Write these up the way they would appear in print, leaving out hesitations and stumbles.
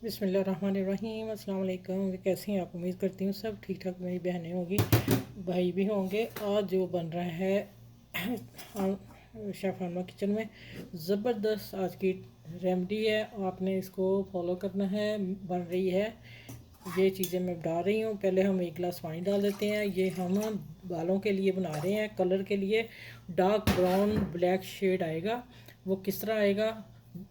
बिस्मिल्लाहिर्रहमानिर्रहीम। अस्सलाम वालेकुम। कैसे हैं आप? उम्मीद करती हूँ सब ठीक ठाक मेरी बहनें होंगी, भाई भी होंगे। आज जो बन रहा है शेफ़ फार्मा किचन में ज़बरदस्त आज की रेमेडी है। आपने इसको फॉलो करना है। बन रही है, ये चीज़ें मैं डाल रही हूँ। पहले हम एक गिलास पानी डाल देते हैं। ये हम बालों के लिए बना रहे हैं, कलर के लिए। डार्क ब्राउन ब्लैक शेड आएगा। वो किस तरह आएगा?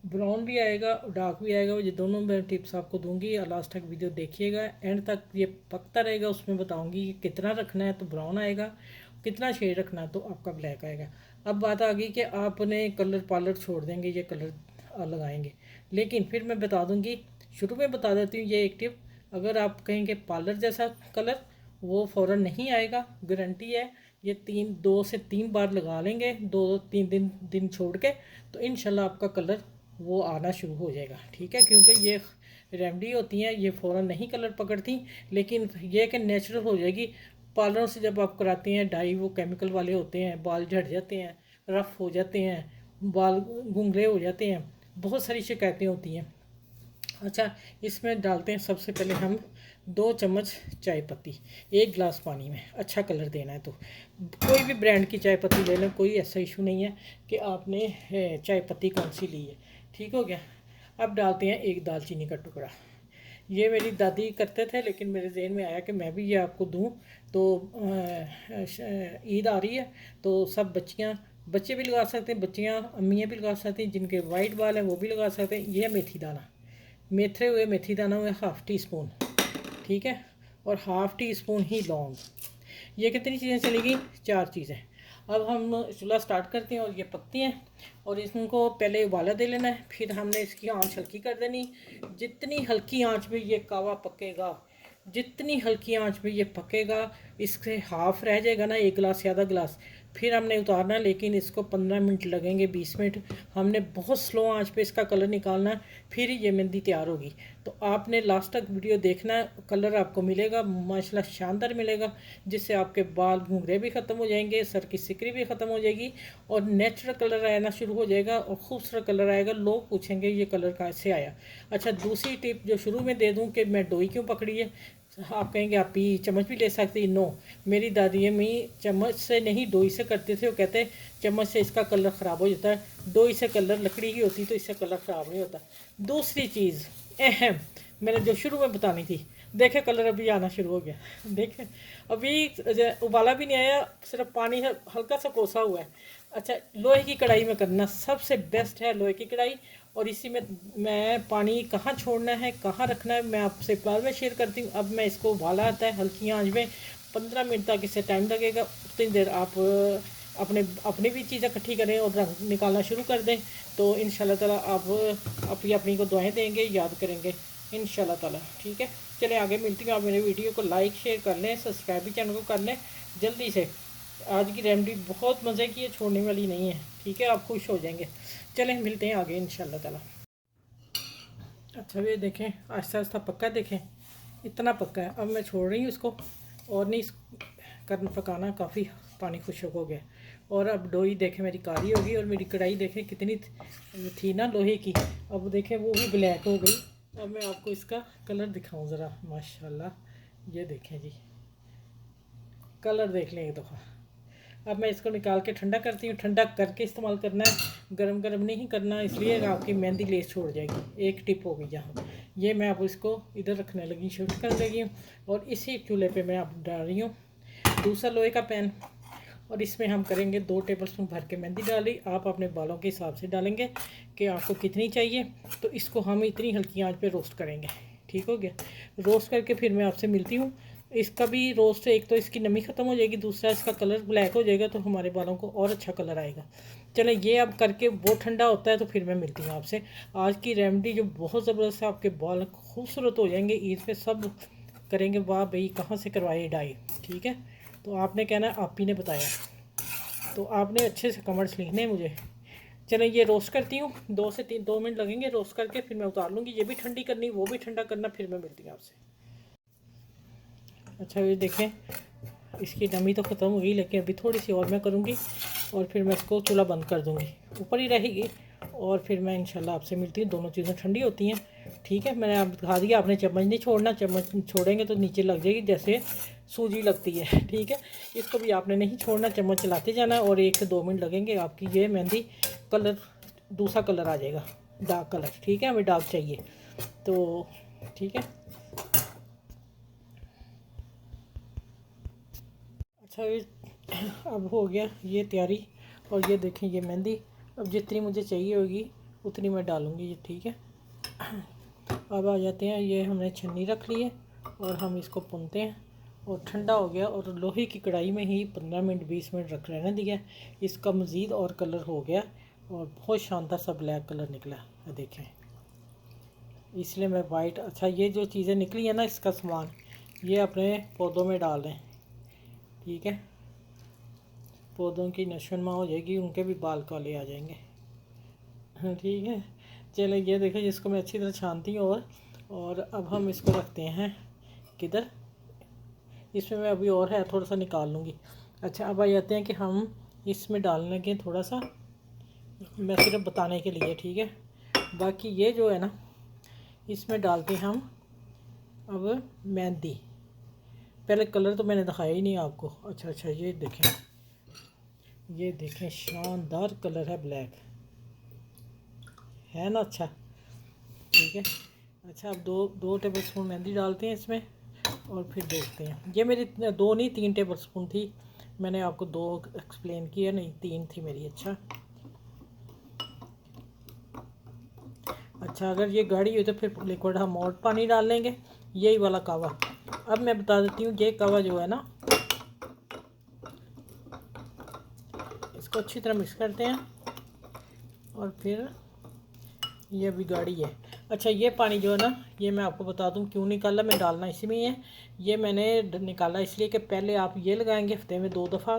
ब्राउन भी आएगा, डार्क भी आएगा। ये दोनों मैं टिप्स आपको दूंगी। लास्ट तक वीडियो देखिएगा, एंड तक ये पकता रहेगा। उसमें बताऊंगी कि कितना रखना है तो ब्राउन आएगा, कितना शेड रखना है तो आपका ब्लैक आएगा। अब बात आ गई कि आपने कलर पार्लर छोड़ देंगे, ये कलर लगाएंगे। लेकिन फिर मैं बता दूंगी, शुरू में बता देती हूँ ये एक टिप। अगर आप कहेंगे पार्लर जैसा कलर, वो फ़ौरन नहीं आएगा, गारंटी है। ये 2 से 3 बार लगा लेंगे, 2 3 दिन छोड़ के, तो इंशाल्लाह आपका कलर वो आना शुरू हो जाएगा। ठीक है, क्योंकि ये रेमेडी होती हैं, ये फ़ौरन नहीं कलर पकड़ती, लेकिन ये कि नेचुरल हो जाएगी। पार्लर से जब आप कराती हैं डाई, वो केमिकल वाले होते हैं, बाल झड़ जाते हैं, रफ़ हो जाते हैं, बाल घुंघरे हो जाते हैं, बहुत सारी शिकायतें होती हैं। अच्छा, इसमें डालते हैं सबसे पहले हम 2 चम्मच चाय पत्ती, 1 गिलास पानी में। अच्छा कलर देना है तो कोई भी ब्रांड की चाय पत्ती ले लें, कोई ऐसा इशू नहीं है कि आपने चाय पत्ती कौन सी ली है। ठीक हो गया। अब डालते हैं 1 दालचीनी का टुकड़ा। ये मेरी दादी करते थे, लेकिन मेरे जहन में आया कि मैं भी ये आपको दूं। तो ईद आ रही है, तो सब बच्चे भी लगा सकते हैं, बच्चियाँ अम्मियाँ भी लगा सकती हैं, जिनके वाइट बाल हैं वो भी लगा सकते हैं। ये मेथी दाना, मेथरे हुए मेथी दाना हुए हाफ़ टी स्पून, ठीक है। और हाफ़ टी स्पून ही लौंग। ये कितनी चीज़ें चलेगी? 4 चीज़ें। अब हम चूल्हा स्टार्ट करते हैं और ये पकती हैं, और इनको पहले उबाला दे लेना है। फिर हमने इसकी आंच हल्की कर देनी। जितनी हल्की आंच में ये कावा पकेगा, जितनी हल्की आंच में ये पकेगा, इससे हाफ़ रह जाएगा ना, 1 गिलास या आधा गिलास, फिर हमने उतारना। लेकिन इसको 15 मिनट लगेंगे, 20 मिनट। हमने बहुत स्लो आंच पे इसका कलर निकालना, फिर ये मेहंदी तैयार होगी। तो आपने लास्ट तक वीडियो देखना, कलर आपको मिलेगा माशाल्लाह शानदार मिलेगा, जिससे आपके बाल घुंघरे भी ख़त्म हो जाएंगे, सर की सिकरी भी ख़त्म हो जाएगी, और नेचुरल कलर आना शुरू हो जाएगा, और खूबसूरत कलर आएगा। लोग पूछेंगे ये कलर कैसे आया। अच्छा, दूसरी टिप जो शुरू में दे दूँ कि मैं डोई क्यों पकड़ी है, आप कहेंगे आप ही चम्मच भी ले सकती। नो, मेरी दादी अम्मी चम्मच से नहीं डोई से करते थे। वो कहते चम्मच से इसका कलर ख़राब हो जाता है, डोई से कलर, लकड़ी की होती तो इससे कलर ख़राब नहीं होता। दूसरी चीज़ अहम, मैंने जो शुरू में बतानी थी, देखे कलर अभी आना शुरू हो गया। देखें, अभी उबाला भी नहीं आया, सिर्फ पानी हल्का सा कोसा हुआ है। अच्छा, लोहे की कढ़ाई में करना सबसे बेस्ट है, लोहे की कढ़ाई। और इसी में मैं पानी कहाँ छोड़ना है, कहाँ रखना है, मैं आपसे बाद में शेयर करती हूँ। अब मैं इसको उबाला आता है हल्की आंच में, 15 मिनट तक इसे टाइम लगेगा। उतनी देर आप अपनी भी चीज़ें इकट्ठी करें और रंग निकालना शुरू कर दें। तो इंशाल्लाह ताला आप अपनी को दुआएं देंगे, याद करेंगे इंशाल्लाह ताला। ठीक है, चले आगे मिलती हूँ। आप मेरे वीडियो को लाइक शेयर कर लें, सब्सक्राइब भी चैनल को कर लें जल्दी से। आज की रेमेडी बहुत मज़े की है, छोड़ने वाली नहीं है। ठीक है, आप खुश हो जाएंगे। चलें मिलते हैं आगे इंशाल्लाह ताला। अच्छा, ये देखें आहिस्ता आहिस्ता पक्का, देखें इतना पक्का है। अब मैं छोड़ रही हूँ इसको, और नहीं करना पकाना, काफ़ी पानी खुश्क हो गया। और अब डोई देखें मेरी काली होगी, और मेरी कढ़ाई देखें कितनी थी ना लोहे की, अब देखें वो भी ब्लैक हो गई। अब मैं आपको इसका कलर दिखाऊं ज़रा, माशाल्लाह। ये देखें जी, कलर देख लें एक दफ़ा। अब मैं इसको निकाल के ठंडा करती हूँ। ठंडा करके इस्तेमाल करना है, गरम गरम नहीं करना, इसलिए आपकी मेहंदी लेस छोड़ जाएगी। एक टिप होगी यहाँ। ये मैं अब इसको इधर रखने लगी, शिफ्ट कर लगी हूँ। और इसी चूल्हे पे मैं अब डाल रही हूँ दूसरा लोहे का पैन, और इसमें हम करेंगे 2 टेबलस्पून भर के मेहंदी डाली। आप अपने बालों के हिसाब से डालेंगे कि आपको कितनी चाहिए। तो इसको हम इतनी हल्की आंच पे रोस्ट करेंगे। ठीक हो गया। रोस्ट करके फिर मैं आपसे मिलती हूँ। इसका भी रोस्ट, एक तो इसकी नमी ख़त्म हो जाएगी, दूसरा इसका कलर ब्लैक हो जाएगा, तो हमारे बालों को और अच्छा कलर आएगा। चलें, ये अब करके वो ठंडा होता है तो फिर मैं मिलती हूँ आपसे। आज की रेमेडी जो बहुत ज़बरदस्त है, आपके बाल खूबसूरत हो जाएंगे। ईद पे सब करेंगे, वाह भाई कहाँ से करवाए डाई। ठीक है, तो आपने कहना आप ही ने बताया, तो आपने अच्छे से कमेंट्स लिखने हैं मुझे। चलें, ये रोस्ट करती हूँ, 2 मिनट लगेंगे रोस्ट करके, फिर मैं उतार लूँगी। ये भी ठंडी करनी, वो भी ठंडा करना, फिर मैं मिलती हूँ आपसे। अच्छा, ये देखें इसकी नमी तो ख़त्म हो गई, लेकिन अभी थोड़ी सी और मैं करूँगी, और फिर मैं इसको चूल्हा बंद कर दूँगी। ऊपर ही रहेगी, और फिर मैं इंशाल्लाह आपसे मिलती हूँ। दोनों चीज़ें ठंडी होती हैं, ठीक है। मैंने आप दिखा दिया, आपने चम्मच नहीं छोड़ना, चम्मच छोड़ेंगे तो नीचे लग जाएगी जैसे सूजी लगती है, ठीक है। इसको भी आपने नहीं छोड़ना, चम्मच चलाते जाना और 1 से 2 मिनट लगेंगे, आपकी ये मेहंदी कलर दूसरा कलर आ जाएगा, डार्क कलर, ठीक है। हमें डार्क चाहिए तो ठीक है। अच्छा ये अब हो गया ये तैयारी। और ये देखें ये मेहंदी अब जितनी मुझे चाहिए होगी उतनी मैं डालूँगी ये, ठीक है। अब आ जाते हैं, ये हमने छन्नी रख ली है और हम इसको भूनते हैं। और ठंडा हो गया और लोहे की कढ़ाई में ही 15 मिनट 20 मिनट रख रहने दिया। इसका मज़ीद और कलर हो गया और बहुत शानदार सा ब्लैक कलर निकला है, देखें। इसलिए मैं वाइट, अच्छा ये जो चीज़ें निकली है ना इसका सामान, ये अपने पौधों में डाल दें, ठीक है। पौधों की नशोनुमा हो जाएगी, उनके भी बाल काले आ जाएंगे, हाँ ठीक है। चलो ये देखो, जिसको मैं अच्छी तरह छानती हूँ। और अब हम इसको रखते हैं किधर, इसमें मैं अभी और है थोड़ा सा निकाल लूँगी। अच्छा अब आ जाते हैं कि हम इसमें डालने के थोड़ा सा, मैं सिर्फ बताने के लिए, ठीक है। बाकी ये जो है ना इसमें डालते हैं हम अब मेहंदी। पहले कलर तो मैंने दिखाया ही नहीं आपको। अच्छा ये देखें शानदार कलर है, ब्लैक है ना, अच्छा ठीक है। अच्छा अब 2 टेबल स्पून मेहंदी डालते हैं इसमें और फिर देखते हैं। ये मेरी 2 नहीं 3 टेबल स्पून थी, मैंने आपको 2 एक्सप्लेन किया, नहीं 3 थी मेरी। अच्छा अगर ये गाढ़ी हुई तो फिर लिक्विड हम और पानी डाल लेंगे, यही वाला कावा। अब मैं बता देती हूँ, ये कावा जो है ना इसको अच्छी तरह मिक्स करते हैं और फिर ये भी गाढ़ी है। अच्छा ये पानी जो है ना, ये मैं आपको बता दूं क्यों निकाला, मैं डालना इसी में ही है। ये मैंने निकाला इसलिए कि पहले आप ये लगाएंगे हफ्ते में 2 दफ़ा,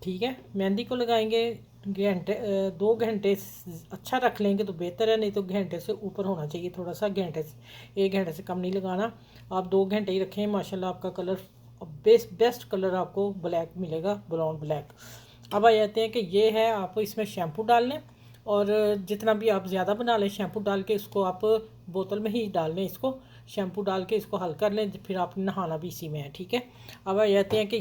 ठीक है। मेहंदी को लगाएंगे घंटे 2 घंटे अच्छा रख लेंगे तो बेहतर है, नहीं तो घंटे से ऊपर होना चाहिए थोड़ा सा, घंटे से 1 घंटे से कम नहीं लगाना। आप 2 घंटे ही रखें, माशाल्लाह आपका कलर बेस्ट कलर आपको ब्लैक मिलेगा, ब्राउन ब्लैक। अब आ जाते हैं कि ये है, आप इसमें शैम्पू डाल लें और जितना भी आप ज़्यादा बना लें शैम्पू डाल के, इसको आप बोतल में ही डाल लें, इसको शैम्पू डाल के इसको हल कर लें, फिर आप नहाना भी इसी में है, ठीक है। अब आ जाते हैं कि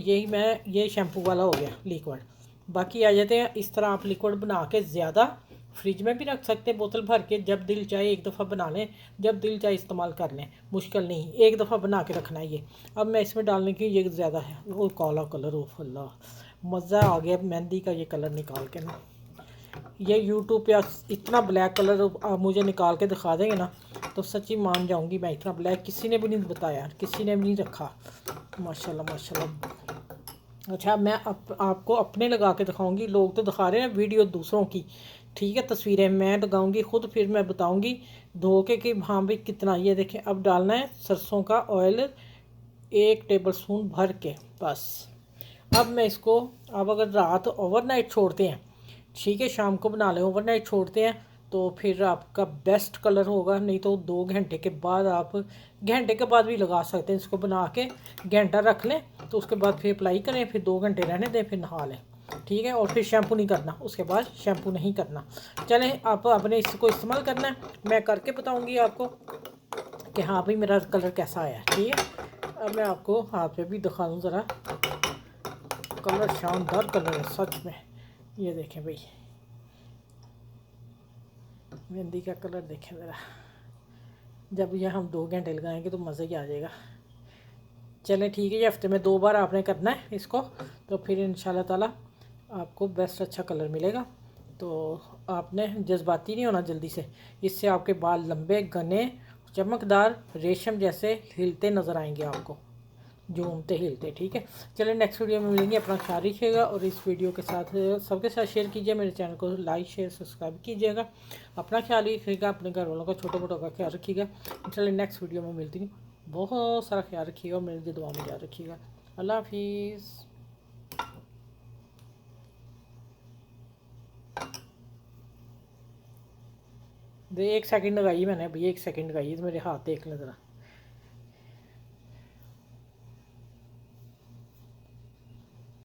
ये शैम्पू वाला हो गया लिक्विड। बाकी आ जाते हैं, इस तरह आप लिक्विड बना के ज़्यादा फ्रिज में भी रख सकते हैं बोतल भर के, जब दिल चाहे एक दफ़ा बना लें, जब दिल चाहे इस्तेमाल कर लें, मुश्किल नहीं, एक दफ़ा बना के रखना है ये। अब मैं इसमें डालने की, ये ज़्यादा है वो काला कलर, ओ अल्लाह मज़ा आ गया मेहंदी का ये कलर निकाल के ना। ये यूट्यूब पे इतना ब्लैक कलर आप मुझे निकाल के दिखा देंगे ना तो सच्ची मान जाऊंगी, मैं इतना ब्लैक किसी ने भी नहीं बताया, किसी ने भी नहीं रखा, माशाल्लाह माशाल्लाह। अच्छा मैं आपको अपने लगा के दिखाऊंगी, लोग तो दिखा रहे हैं वीडियो दूसरों की, ठीक है। तस्वीरें मैं लगाऊंगी खुद, फिर मैं बताऊंगी धो के कि हाँ भाई कितना। ये देखें अब डालना है सरसों का ऑयल 1 टेबल स्पून भर के बस। अब मैं इसको, अब अगर रात ओवरनाइट छोड़ते हैं, ठीक है, शाम को बना लें, ओवरनाइट छोड़ते हैं तो फिर आपका बेस्ट कलर होगा। नहीं तो 2 घंटे के बाद, आप घंटे के बाद भी लगा सकते हैं, इसको बना के घंटा रख लें तो उसके बाद फिर अप्लाई करें, फिर 2 घंटे रहने दें, फिर नहा लें, ठीक है। और फिर शैम्पू नहीं करना, उसके बाद शैम्पू नहीं करना। चलें आप अपने इसको इस्तेमाल करना है, मैं करके बताऊँगी आपको कि हाँ भाई मेरा कलर कैसा आया, ठीक है। अब मैं आपको हाथ पे भी दिखा दूँ ज़रा, कलर शानदार कलर है सच में। ये देखें भाई मेहंदी का कलर देखें ज़रा, जब यह हम 2 घंटे लगाएंगे तो मज़ा ही आ जाएगा। चलें ठीक है, ये हफ्ते में 2 बार आपने करना है इसको, तो फिर इंशाल्लाह ताला आपको बेस्ट अच्छा कलर मिलेगा। तो आपने जज्बाती नहीं होना जल्दी से, इससे आपके बाल लंबे घने चमकदार रेशम जैसे हिलते नज़र आएंगे आपको, झूमते हिलते, ठीक है। चलिए नेक्स्ट वीडियो में मिलेंगे, अपना ख्याल रखिएगा और इस वीडियो के साथ सबके साथ शेयर कीजिए, मेरे चैनल को लाइक शेयर सब्सक्राइब कीजिएगा। अपना ख्याल रखिएगा, अपने घर वालों का छोटा मोटा का ख्याल रखिएगा। चलिए नेक्स्ट वीडियो में मिलती हूँ, बहुत सारा ख्याल रखिएगा और मेरी दुआ में याद रखिएगा। अल्लाह हाफिज़। 1 सेकंड लगाई मैंने अभी, 1 सेकंड लगाई, तो मेरे हाथ देख लें ज़रा।